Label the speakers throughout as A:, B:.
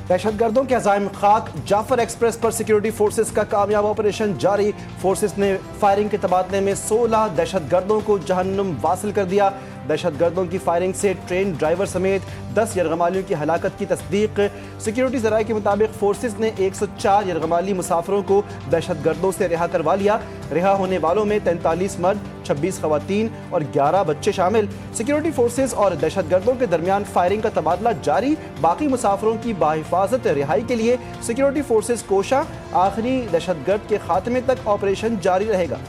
A: दहशत गर्दों के अज़ाइम खाक, जाफर एक्सप्रेस पर सिक्योरिटी फोर्सेस का कामयाब ऑपरेशन जारी। फोर्सेस ने फायरिंग के तबादले में 16 दहशत गर्दों को जहन्नुम वासिल कर दिया। दहशत गर्दों की फायरिंग से ट्रेन ड्राइवर समेत 10 यरगमालियों की हलाकत की तस्दीक। सिक्योरिटी ज़राए के मुताबिक फोर्सेस ने 104 यरगमाली मुसाफिरों को दहशत गर्दों से रिहा करवा लिया। रिहा होने वालों में 43 मर्द, 26 खवातीन और 11 बच्चे शामिल। सिक्योरिटी फोर्सेस और दहशत गर्दों के दरमियान फायरिंग का तबादला जारी। बाकी मुसाफिरों की बाहिफाजत रिहाई के लिए सिक्योरिटी फोर्सेस कोशा। आखिरी दहशत गर्द के खात्मे तक ऑपरेशन जारी रहेगा।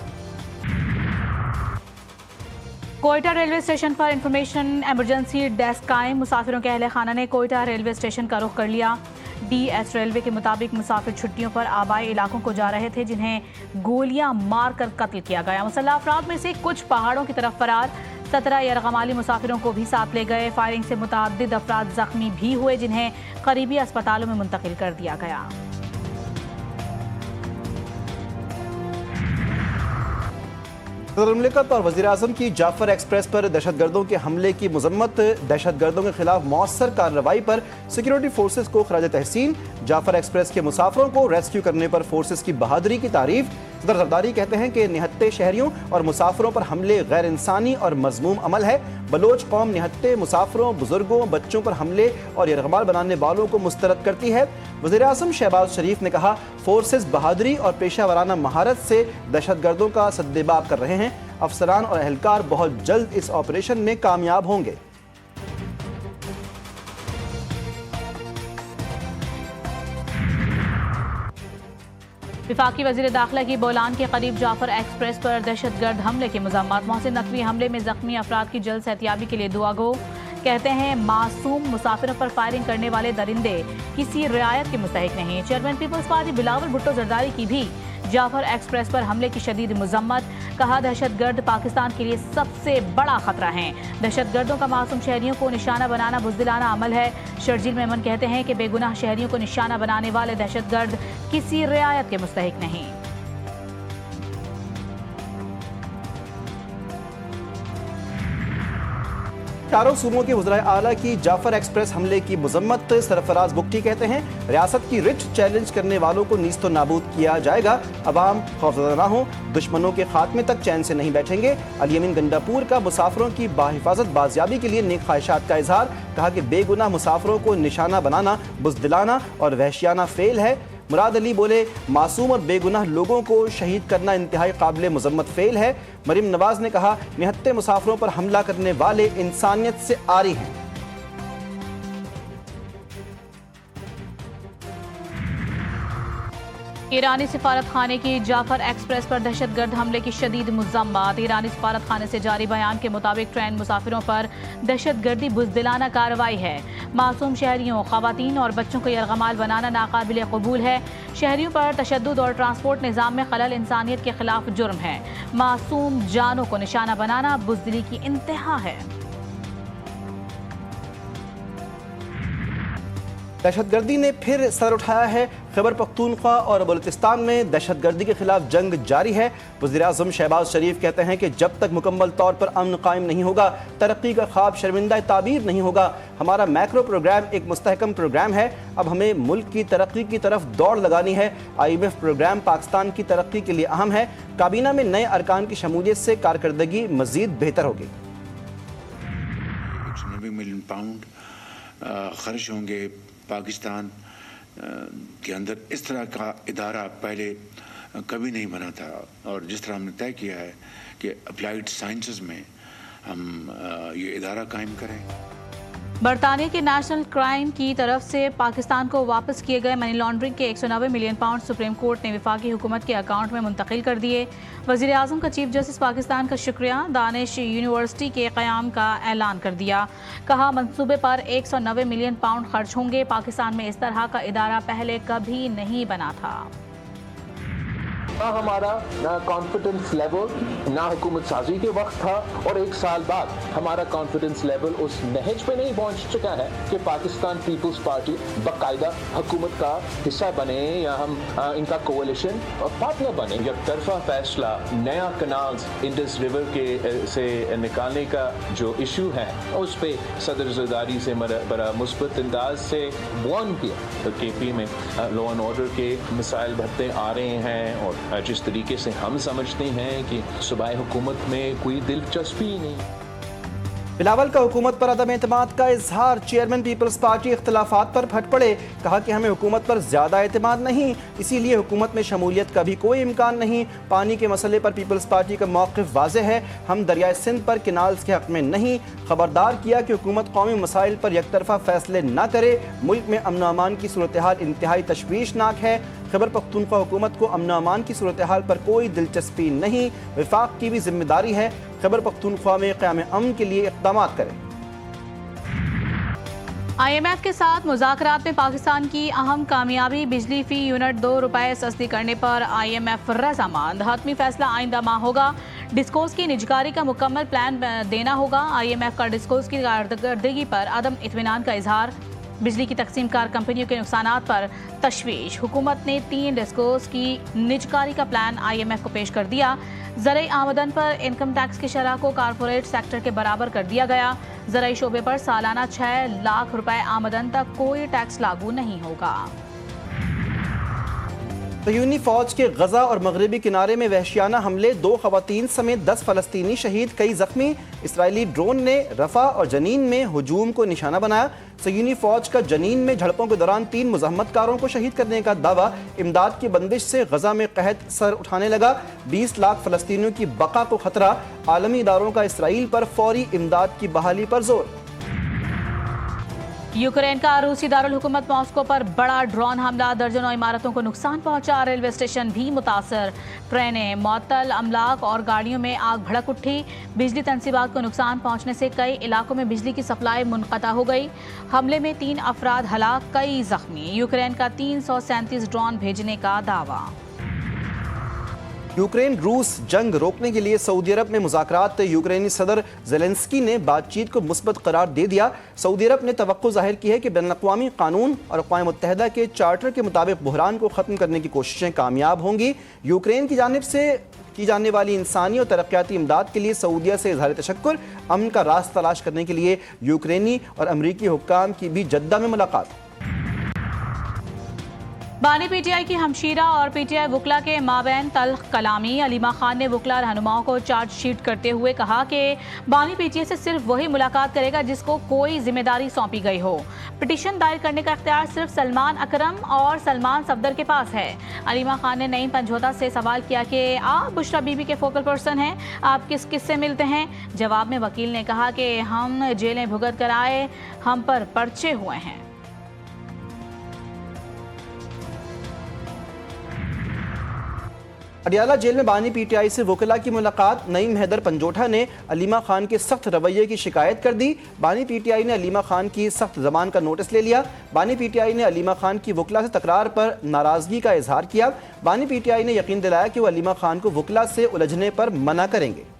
B: कोयटा रेलवे स्टेशन पर इंफॉर्मेशन इमरजेंसी डेस्क कायम। मुसाफिरों के अहले खाना ने कोयटा रेलवे स्टेशन का रुख कर लिया। डीएस रेलवे के मुताबिक मुसाफिर छुट्टियों पर आबाई इलाकों को जा रहे थे, जिन्हें गोलियां मारकर कत्ल किया गया। मुसल्लह अफराद में से कुछ पहाड़ों की तरफ फरार। 17 यरगमाली मुसाफिरों को भी साथ ले गए। फायरिंग से मुतअद्दिद अफराद जख्मी भी हुए, जिन्हें करीबी अस्पतालों में मुंतकिल कर दिया गया।
A: सदर मुमलिकत और वज़ीर आज़म की जाफर एक्सप्रेस पर दहशत गर्दों के हमले की मजम्मत। दहशत गर्दों के खिलाफ मौसर कार्रवाई पर सिक्योरिटी फोर्सेस को खराज तहसीन। जाफर एक्सप्रेस के मुसाफिरों को रेस्क्यू करने पर फोर्सेस की बहादुरी की तारीफ। सदर जरदारी कहते हैं कि निहत्ते शहरियों और मुसाफिरों पर हमले गैर इंसानी और मजमूम अमल है। बलोच कौम निहत्ते मुसाफिरों, बुजुर्गों, बच्चों पर हमले और यरगमाल बनाने वालों को मुस्तरद करती है। वज़ीर आज़म शहबाज शरीफ ने कहा, फोर्सेस बहादुरी और पेशा वराना महारत से दहशत गर्दों का सद्देबाब कर रहे हैं। अफसरान और अहलकार बहुत जल्द इस ऑपरेशन में कामयाब होंगे।
B: विफाकी वज़ीर दाखिला की बोलान के करीब जाफर एक्सप्रेस पर दहशत गर्द हमले की मज़म्मत। मोहसिन नकवी हमले में जख्मी अफराद की जल्द सेहतियाबी के लिए दुआ गो। कहते हैं मासूम मुसाफिरों पर फायरिंग करने वाले दरिंदे किसी रियायत के मुस्तहिक नहीं। Chairman Peoples Party Bilawal Bhutto Zardari की भी जाफर एक्सप्रेस पर हमले की शदीद मजम्मत। कहा, दहशत गर्द पाकिस्तान के लिए सबसे बड़ा खतरा है। दहशत गर्दों का मासूम शहरियों को निशाना बनाना बुज़दिलाना अमल है। शर्जील मेमन कहते हैं कि बेगुनाह शहरियों को निशाना बनाने वाले दहशत गर्द किसी रियायत के मुस्तहिक नहीं।
A: चारों सूबों के वज़राए आला की जाफर एक्सप्रेस हमले की मजम्मत। सरफराज बुगटी कहते हैं, रियासत की रिच चैलेंज करने वालों को नीस्तो नाबूद किया जाएगा। अवाम खौफजदा ना हो, दुश्मनों के खात्मे तक चैन से नहीं बैठेंगे। अली अमीन गंडापुर का मुसाफिरों की बाहिफाजत बाजियाबी के लिए नेक ख्वाहिशात का इजहार। कहा कि बेगुनाह मुसाफिरों को निशाना बनाना बुज़दिलाना और वहशियाना फेल है। मुराद अली बोले, मासूम और बेगुनाह लोगों को शहीद करना इंतहाई काबिल मजम्मत फेल है। मरीम नवाज ने कहा, निहत्ते मुसाफिरों पर हमला करने वाले इंसानियत से आरी हैं।
B: ईरानी सिफारत खाने की जाफर एक्सप्रेस पर दहशत गर्द हमले की शदीद मज़म्मत। ईरानी सिफारत खाने से जारी बयान के मुताबिक ट्रेन मुसाफिरों पर दहशत गर्दी बुज़दिलाना कार्रवाई है। मासूम शहरियों, खवातीन और बच्चों को यरगमाल बनाना नाकाबिल कबूल है। शहरियों पर तशद्दुद और ट्रांसपोर्ट निज़ाम में खलल इंसानियत के खिलाफ जुर्म है। मासूम जानों को निशाना बनाना बुज़दिली की इंतहा है।
A: दहशत गर्दी ने फिर सर उठाया है। खैबर पख्तूनख्वा और बलूचिस्तान में दहशत गर्दी के खिलाफ जंग जारी है। वज़ीर आज़म शहबाज शरीफ कहते हैं कि जब तक मुकम्मल तौर पर अमन कायम नहीं होगा, तरक्की का ख्वाब शर्मिंदा ताबीर नहीं होगा। हमारा मैक्रो प्रोग्राम एक मुस्तहकम प्रोग्राम है। अब हमें मुल्क की तरक्की की तरफ दौड़ लगानी है। IMF प्रोग्राम पाकिस्तान की तरक्की के लिए अहम है। काबीना में नए अरकान की शमूलियत से कारकर्दगी मज़ीद बेहतर होगी।
C: 190 मिलियन पाउंड खर्च होंगे। पाकिस्तान के अंदर इस तरह का इदारा पहले कभी नहीं बना था, और जिस तरह हमने तय किया है कि अप्लाइड साइंसेस में हम ये इदारा कायम करें।
B: बरतानिया के नेशनल क्राइम की तरफ से पाकिस्तान को वापस किए गए मनी लॉन्ड्रिंग के 190 मिलियन पाउंड सुप्रीम कोर्ट ने वफाकी हुकूमत के अकाउंट में मुंतकिल कर दिए। वज़ीर आज़म का चीफ जस्टिस पाकिस्तान का शुक्रिया। दानिश यूनिवर्सिटी के क़याम का ऐलान कर दिया। कहा, मंसूबे पर 190 मिलियन पाउंड खर्च होंगे। पाकिस्तान में इस तरह का इदारा पहले कभी नहीं बना था।
D: ना हमारा ना कॉन्फिडेंस लेवल ना हुकूमत साजी के वक्त था, और एक साल बाद हमारा कॉन्फिडेंस लेवल उस नहज पे नहीं पहुंच चुका है कि पाकिस्तान पीपल्स पार्टी बाकायदा हुकूमत का हिस्सा बने या हम इनका कोalition और पार्टनर बने। एक तरफा फैसला नया कनाल्स इंडस रिवर के से निकालने का जो इशू है उस पे सदर ज़रदारी से बड़ा मुस्बत अंदाज से वार्न किया। तो KP में लॉ एंड ऑर्डर के मसाइल बढ़ते आ रहे हैं, और जिस तरीके से हम समझते हैं कि सूबाई हुकूमत में कोई दिलचस्पी ही नहीं।
A: बिलावल का हुकूमत पर अदम एतमाद का इजहार। चेयरमैन पीपल्स पार्टी इख्तलाफात पर फट पड़े, कहा कि हमें हुकूमत पर ज्यादा एतमाद नहीं, इसीलिए हुकूमत में शमूलियत का भी कोई इम्कान नहीं। पानी के मसले पर पीपल्स पार्टी का मौक़िफ़ वाज़ेह है, हम दरियाए सिंध पर किनाल्स के हक़ में नहीं। खबरदार किया कि हुकूमत कौमी मसाइल पर यकतरफा फैसले न करे। मुल्क में अमन अमान की सूरत हाल इंतहाई तशवीशनाक है। खैबर पख्तूनख्वा हुकूमत को अमन अमान की सूरत हाल पर कोई दिलचस्पी नहीं, वफाक की भी जिम्मेदारी है खैबर पख्तूनख्वा में क़याम अमन के लिए इक़दाम करें।
B: IMF के साथ मुज़ाकरात में पाकिस्तान की अहम कामयाबी, बिजली फ़ी यूनिट ₹2 सस्ती करने पर IMF रज़ामंद। हतमी फैसला आइंदा माह होगा। डिस्कोस की निजकारी का मुकम्मल प्लान देना होगा। IMF का डिस्कोस की कारकर्दगी पर अदम इत्मीनान का इजहार। बिजली की तकसीम कार कंपनियों के नुकसानात पर तशवीश। हुकूमत ने 3 डिस्कोस की निजकारी का प्लान IMF को पेश कर दिया। ज़राई आमदन पर इनकम टैक्स की शरह को कारपोरेट सेक्टर के बराबर कर दिया गया। ज़राई शोबे पर सालाना 6 लाख रुपए आमदन तक कोई टैक्स लागू नहीं होगा।
A: यूनी फौज के गजा और मगरबी किनारे में वहशियाना हमले, 2 खवातीन समेत 10 फलस्तीनी शहीद, कई जख्मी। इसराइली ड्रोन ने रफा और जनीन में हुजूम को निशाना बनाया। सयूनी फौज का जनीन में झड़पों के दौरान 3 मुज़ाहमतकारों को शहीद करने का दावा। इमदाद की बंदिश से गजा में कहत सर उठाने लगा। 20 लाख फलस्तीनियों की बका को खतरा। आलमी इदारों का इसराइल पर फौरी इमदाद की बहाली पर जोर।
B: यूक्रेन का रूसी दारुल हुकूमत मॉस्को पर बड़ा ड्रोन हमला, दर्जनों इमारतों को नुकसान पहुंचा। रेलवे स्टेशन भी मुतासर, ट्रेनें मुअत्तल, अमलाक और गाड़ियों में आग भड़क उठी। बिजली तनसीबात को नुकसान पहुंचने से कई इलाकों में बिजली की सप्लाई मुनक़ता हो गई। हमले में 3 अफराद हलाक, कई जख्मी। यूक्रेन का 337 ड्रोन भेजने का दावा।
A: यूक्रेन रूस जंग रोकने के लिए सऊदी अरब में मुज़ाकरात। यूक्रेनी सदर ज़ेलेंस्की ने बातचीत को मुस्बत करार दे दिया। सऊदी अरब ने तवक्को ज़ाहिर की है कि बैनुल-अक़वामी कानून और अक़वाम मुत्तहिदा के चार्टर के मुताबिक बहरान को ख़त्म करने की कोशिशें कामयाब होंगी। यूक्रेन की जानिब से की जाने वाली इंसानी और तरक्याती इमदाद के लिए सऊदीया से इज़हार तशक्कुर। अमन का रास्ता तलाश करने के लिए यूक्रेनी और अमरीकी हुक्काम की भी जद्दा में मुलाकात।
B: बानी PTI की हमशीरा और PTI वकला के माबैन तल्ख कलामी। अलीमा खान ने वकला रहनुमाओं को चार्जशीट करते हुए कहा कि बानी PTI से सिर्फ वही मुलाकात करेगा जिसको कोई जिम्मेदारी सौंपी गई हो। पिटीशन दायर करने का इख्तियार सिर्फ सलमान अकरम और सलमान सफदर के पास है। अलीमा खान ने नईम पंजोता से सवाल किया कि आप बुशरा बीबी के फोकल पर्सन हैं, आप किस किस से मिलते हैं। जवाब में वकील ने कहा कि हम जेलें भुगत कर आए, हम पर पर्चे हुए हैं।
A: अडियाला जेल में बानी PTI से वकला की मुलाकात। नईम हैदर पंजोठा ने अलीमा खान के सख्त रवैये की शिकायत कर दी। बानी PTI ने अलीमा खान की सख्त ज़बान का नोटिस ले लिया। बानी PTI ने अलीमा खान की वकला से तकरार पर नाराज़गी का इजहार किया। बानी PTI ने यकीन दिलाया कि वो अलीमा खान को वकला से उलझने पर मना करेंगे।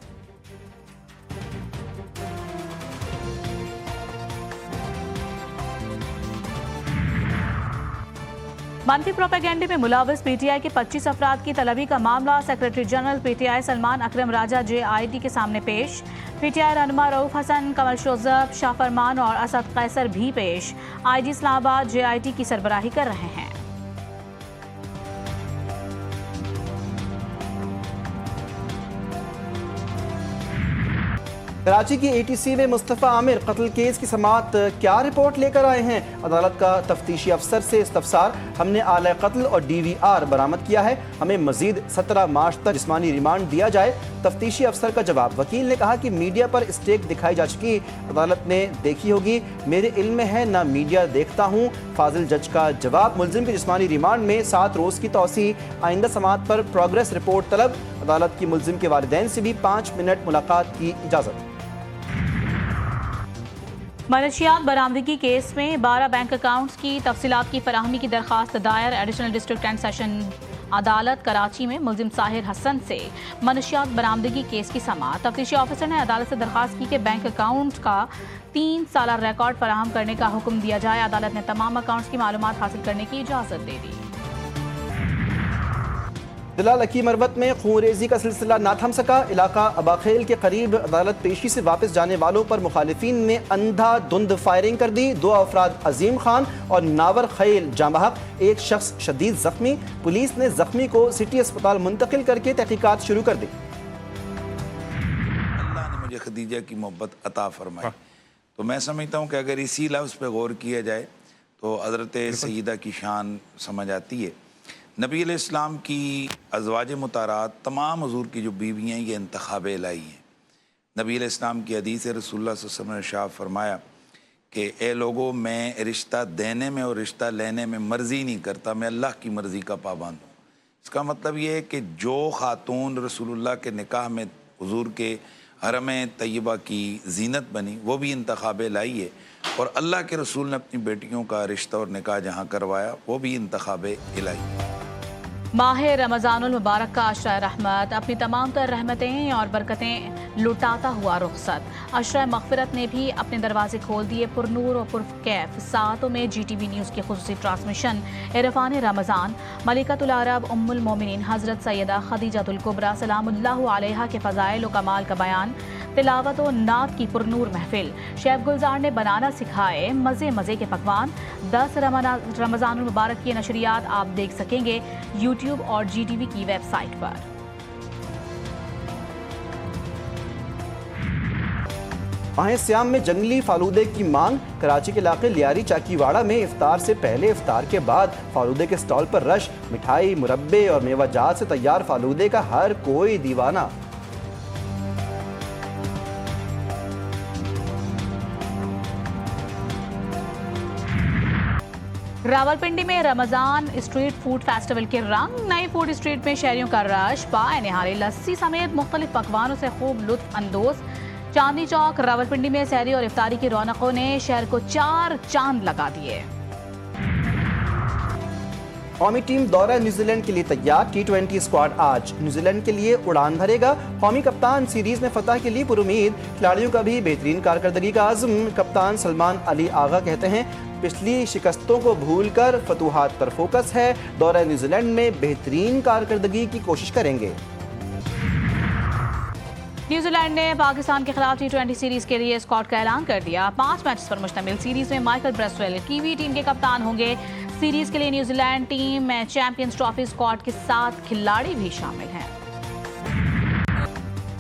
B: मनफी प्रोपेगेंडे में मुलाविस PTI के 25 अफराद की तलबी का मामला सेक्रेटरी जनरल PTI सलमान अकरम राजा JIT के सामने पेश। PTI रहनुमा रऊफ हसन, कमल शोजब, शाह फरमान और असद कैसर भी पेश। IG इस्लामाबाद JIT की सरबराही कर रहे हैं।
A: कराची की ATC में मुस्तफ़ा आमिर कत्ल केस की समाअत, क्या रिपोर्ट लेकर आए हैं। अदालत का तफ्तीशी अफसर से इस्तफसार, हमने आला कत्ल और DVR बरामद किया है, हमें मजीद 17 मार्च तक जिस्मानी रिमांड दिया जाए। तफ्तीशी अफसर का जवाब, वकील ने कहा कि मीडिया पर स्टेक दिखाई जा चुकी, अदालत ने देखी होगी, मेरे इल्म में है ना मीडिया देखता हूँ। फाजिल जज का जवाब, मुलजिम के जिस्मानी रिमांड में 7 रोज़ की तौसी, आइंदा समाअत पर प्रोग्रेस रिपोर्ट तलब। अदालत की मुलजिम के वालिदैन से भी 5 मिनट मुलाकात की इजाज़त।
B: मनशियात बरामदगी केस में 12 बैंक अकाउंट्स की तफसीलात की फराहमी की दरख्वास्त दायर। एडिशनल डिस्ट्रिक्ट एंड सेशन عدالت کراچی میں ملزم ساحر حسن سے منشیات برآمدگی کیس کی سماعت۔ تفتیشی آفیسر نے عدالت سے درخواست کی کہ بینک اکاؤنٹ کا 3 سالہ ریکارڈ فراہم کرنے کا حکم دیا جائے۔ عدالت نے تمام اکاؤنٹس کی معلومات حاصل کرنے کی اجازت دے دی۔
A: ضلع لکی مروت میں خون ریزی کا سلسلہ نہ تھم سکا۔ علاقہ اباخیل کے قریب عدالت پیشی سے واپس جانے والوں پر مخالفین نے اندھا دھند فائرنگ کر دی۔ 2 افراد عظیم خان اور ناور خیل جاں بحق، ایک شخص شدید زخمی۔ پولیس نے زخمی کو سٹی اسپتال منتقل کر کے تحقیقات شروع کر دی۔
E: اللہ نے مجھے خدیجہ کی محبت عطا فرمائی، تو میں سمجھتا ہوں کہ اگر اسی لفظ پہ غور کیا جائے تو حضرت سیدہ کی شان سمجھ آتی ہے۔ نبی علیہ السلام کی ازواج مطہرات تمام حضور کی جو بیویاں یہ انتخاب الہی ہیں۔ نبی علیہ السلام کی حدیث رسول اللہ صلی اللہ علیہ وسلم نے ارشاد فرمایا کہ اے لوگوں، میں رشتہ دینے میں اور رشتہ لینے میں مرضی نہیں کرتا، میں اللہ کی مرضی کا پابند ہوں۔ اس کا مطلب یہ ہے کہ جو خاتون رسول اللہ کے نکاح میں حضور کے حرم طیبہ کی زینت بنی وہ بھی انتخاب الہی ہے، اور اللہ کے رسول نے اپنی بیٹیوں کا رشتہ اور نکاح جہاں کروایا وہ بھی انتخاب الہی۔
B: ماہ رمضان المبارک کا عشرہ رحمت اپنی تمام تر رحمتیں اور برکتیں لٹاتا ہوا رخصت۔ عشرہ مغفرت نے بھی اپنے دروازے کھول دیے۔ پرنور اور پرکیف ساعتوں میں جی ٹی وی نیوز کی خصوصی ٹرانسمیشن عرفان رمضان، ملکۃ العرب ام المومنین حضرت سیدہ خدیجہ الکبریٰ سلام اللہ علیہا کے فضائل و کمال کا بیان، تلاوت و نعت کی پرنور محفل، شیف گلزار نے بنانا سکھائے مزے مزے کے پکوان۔ 10 رمضان المبارک کی نشریات آپ دیکھ سکیں گے یوٹیوب اور جی ٹی وی کی ویب سائٹ پر۔
A: ماہ سیام میں جنگلی فالودے کی مانگ۔ کراچی کے علاقے لیاری چاکی واڑہ میں افطار سے پہلے افطار کے بعد فالودے کے سٹال پر رش۔ مٹھائی، مربے اور میوہ جات سے تیار فالودے کا ہر کوئی دیوانہ۔
B: راولپنڈی میں رمضان اسٹریٹ فوڈ فیسٹیول کے رنگ، نئی فوڈ اسٹریٹ میں شہریوں کا رش، پائے نہارے، لسی سمیت مختلف پکوانوں سے خوب لطف اندوز۔ چاندنی چوک راولپنڈی میں سحری اور افطاری کی رونقوں نے شہر کو 4 چاند لگا دیے۔
A: قومی ٹیم دورہ نیوزی لینڈ کے لیے تیار۔ T20 اسکواڈ آج نیوزی لینڈ کے لیے اڑان بھرے گا۔ قومی کپتان سیریز میں فتح کے لیے پرامید، کھلاڑیوں کا بھی بہترین کارکردگی کا عزم۔ کپتان سلمان علی آغا کہتے ہیں پچھلی شکستوں کو بھول کر فتوحات پر فوکس ہے، دورہ نیوزی لینڈ میں بہترین کارکردگی کی کوشش کریں گے۔
B: نیوزی لینڈ نے پاکستان کے خلاف T20 سیریز کے لیے اسکواڈ کا اعلان کر دیا۔ 5 میچز پر مشتمل سیریز میں مائیکل بریسویل کیوی ٹیم کے کپتان ہوں گے۔ سیریز کے لیے نیوزی لینڈ ٹیم میں چیمپئنز ٹرافی اسکواڈ کے 7 کھلاڑی بھی شامل ہیں۔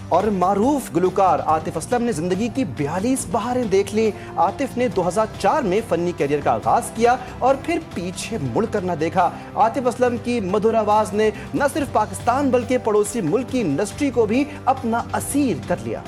A: اور معروف گلوکار عاطف اسلم نے زندگی کی 42 بہاریں دیکھ لی۔ عاطف نے 2004 میں فنی کیریئر کا آغاز کیا اور پھر پیچھے مڑ کر نہ دیکھا۔ عاطف اسلم کی مدھر آواز نے نہ صرف پاکستان بلکہ پڑوسی ملک کی انڈسٹری کو بھی اپنا اسیر کر لیا۔